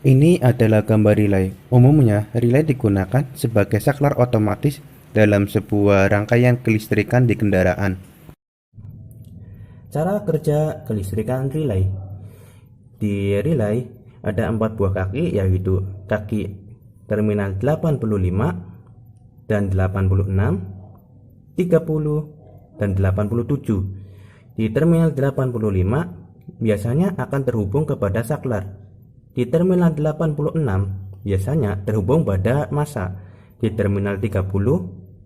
Ini adalah gambar relay. Umumnya, relay digunakan sebagai saklar otomatis dalam sebuah rangkaian kelistrikan di kendaraan. Cara kerja kelistrikan relay. Di relay ada 4 buah kaki, yaitu kaki terminal 85 dan 86, 30 dan 87. Di terminal 85 biasanya akan terhubung kepada saklar. Di terminal 86 biasanya terhubung pada massa. Di terminal 30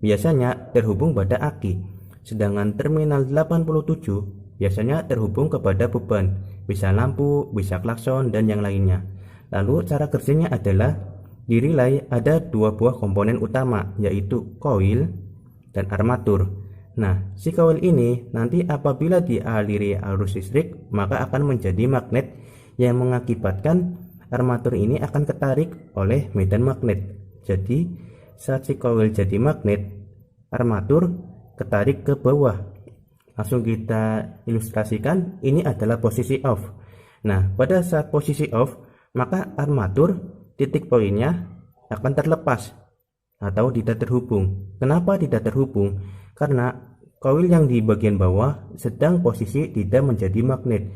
biasanya terhubung pada aki. Sedangkan terminal 87 biasanya terhubung kepada beban, bisa lampu, bisa klakson, dan yang lainnya. Lalu cara kerjanya adalah di relay ada 2 buah komponen utama, yaitu koil dan armatur. Nah, si koil ini nanti apabila dialiri arus listrik maka akan menjadi magnet yang mengakibatkan armatur ini akan ketarik oleh medan magnet. Jadi saat si koil jadi magnet, armatur ketarik ke bawah. Langsung kita ilustrasikan, ini adalah posisi off. Nah, pada saat posisi off, maka armatur titik poinnya akan terlepas atau tidak terhubung. Kenapa tidak terhubung? Karena koil yang di bagian bawah sedang posisi tidak menjadi magnet.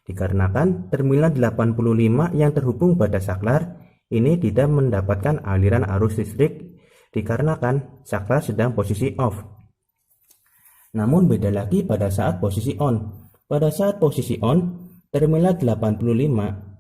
Dikarenakan terminal 85 yang terhubung pada saklar ini tidak mendapatkan aliran arus listrik dikarenakan saklar sedang posisi off. Namun beda lagi pada saat posisi on. Pada saat posisi on, terminal 85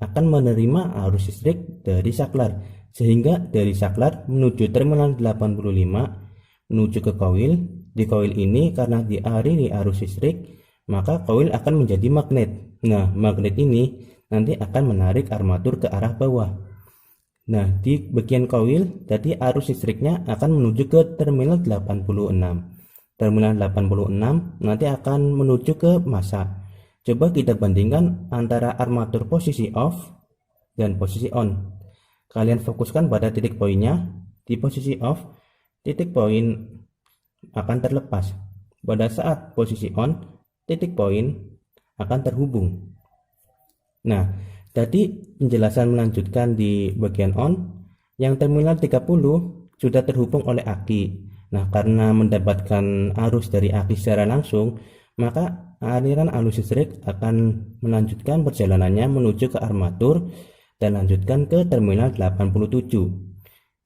akan menerima arus listrik dari saklar, sehingga dari saklar menuju terminal 85 menuju ke koil. Di koil ini karena dialiri arus listrik, maka koil akan menjadi magnet. Nah, magnet ini nanti akan menarik armatur ke arah bawah. Nah, di bagian koil jadi arus listriknya akan menuju ke terminal 86. Terminal 86 nanti akan menuju ke massa. Coba kita bandingkan antara armatur posisi off dan posisi on. Kalian fokuskan pada titik poinnya. Di posisi off, titik poin akan terlepas. Pada saat posisi on, titik poin akan terhubung. Nah, tadi penjelasan melanjutkan di bagian on, yang terminal 30 sudah terhubung oleh aki. Nah, karena mendapatkan arus dari aki secara langsung, maka aliran arus listrik akan melanjutkan perjalanannya menuju ke armatur dan lanjutkan ke terminal 87.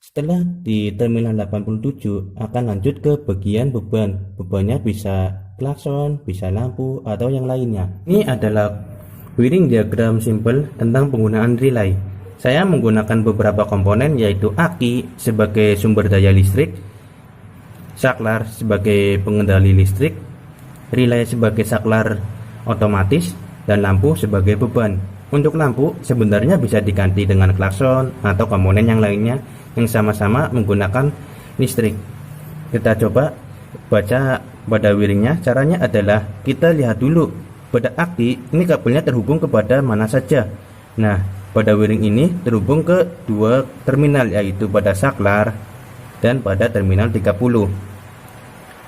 Setelah di terminal 87 akan lanjut ke bagian beban. Bebannya bisa klakson, bisa lampu, atau yang lainnya. Ini adalah wiring diagram simple tentang penggunaan relay. Saya menggunakan beberapa komponen, yaitu aki sebagai sumber daya listrik, saklar sebagai pengendali listrik, relay sebagai saklar otomatis, dan lampu sebagai beban. Untuk lampu sebenarnya bisa diganti dengan klakson atau komponen yang lainnya yang sama-sama menggunakan listrik. Kita coba baca pada wiringnya. Caranya adalah kita lihat dulu pada aki ini kabelnya terhubung kepada mana saja. Nah, pada wiring ini terhubung ke 2 terminal, yaitu pada saklar dan pada terminal 30.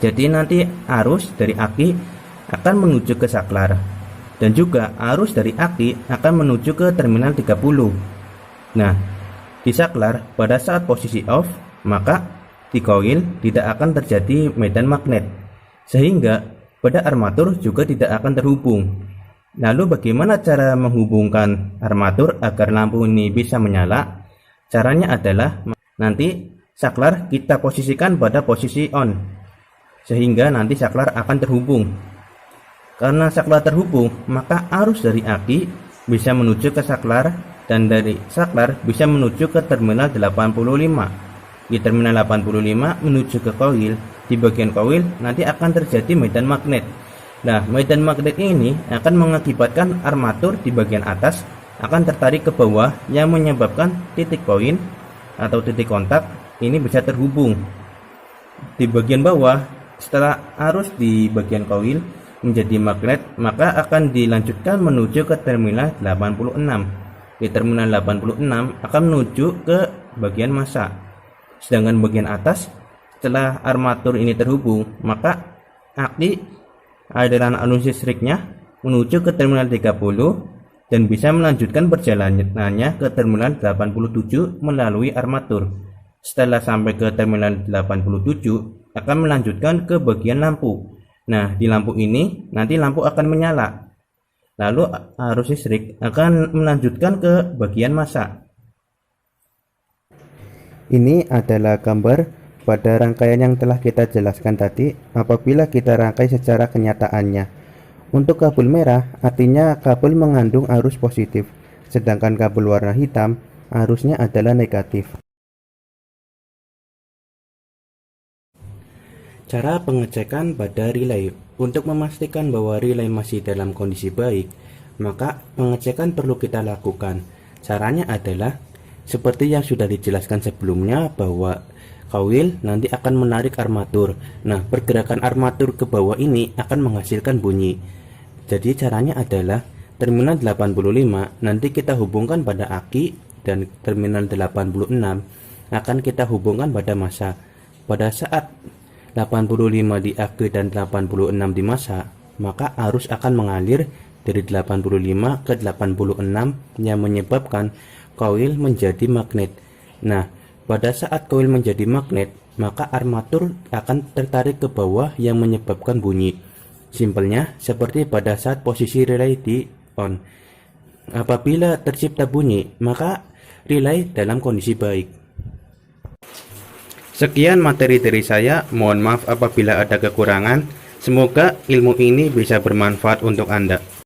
Jadi nanti arus dari aki akan menuju ke saklar, dan juga arus dari aki akan menuju ke terminal 30. Nah, di saklar pada saat posisi off, maka di koil tidak akan terjadi medan magnet, sehingga pada armatur juga tidak akan terhubung. Lalu bagaimana cara menghubungkan armatur agar lampu ini bisa menyala? Caranya adalah nanti saklar kita posisikan pada posisi on, sehingga nanti saklar akan terhubung. Karena saklar terhubung, maka arus dari aki bisa menuju ke saklar, dan dari saklar bisa menuju ke terminal 85. Di terminal 85 menuju ke koil. Di bagian koil nanti akan terjadi medan magnet. Nah, medan magnet ini akan mengakibatkan armatur di bagian atas akan tertarik ke bawah, yang menyebabkan titik poin atau titik kontak ini bisa terhubung. Di bagian bawah, setelah arus di bagian koil menjadi magnet, maka akan dilanjutkan menuju ke terminal 86. Di terminal 86 akan menuju ke bagian massa. Sedangkan bagian atas, setelah armatur ini terhubung, maka aki aliran arus listriknya menuju ke terminal 30 dan bisa melanjutkan perjalanannya ke terminal 87 melalui armatur. Setelah sampai ke terminal 87, akan melanjutkan ke bagian lampu. Nah, di lampu ini nanti lampu akan menyala. Lalu arus listrik akan melanjutkan ke bagian massa. Ini adalah gambar pada rangkaian yang telah kita jelaskan tadi apabila kita rangkai secara kenyataannya. Untuk kabel merah artinya kabel mengandung arus positif, sedangkan kabel warna hitam arusnya adalah negatif. Cara pengecekan pada relay. Untuk memastikan bahwa relay masih dalam kondisi baik, maka pengecekan perlu kita lakukan. Caranya adalah seperti yang sudah dijelaskan sebelumnya bahwa koil nanti akan menarik armatur. Nah, pergerakan armatur ke bawah ini akan menghasilkan bunyi. Jadi caranya adalah terminal 85 nanti kita hubungkan pada aki dan terminal 86 akan kita hubungkan pada massa. Pada saat 85 di aki dan 86 di massa, maka arus akan mengalir dari 85 ke 86 yang menyebabkan koil menjadi magnet. Nah, pada saat koil menjadi magnet, maka armatur akan tertarik ke bawah yang menyebabkan bunyi. Simpelnya seperti pada saat posisi relay di on. Apabila tercipta bunyi, maka relay dalam kondisi baik. Sekian materi dari saya, mohon maaf apabila ada kekurangan. Semoga ilmu ini bisa bermanfaat untuk Anda.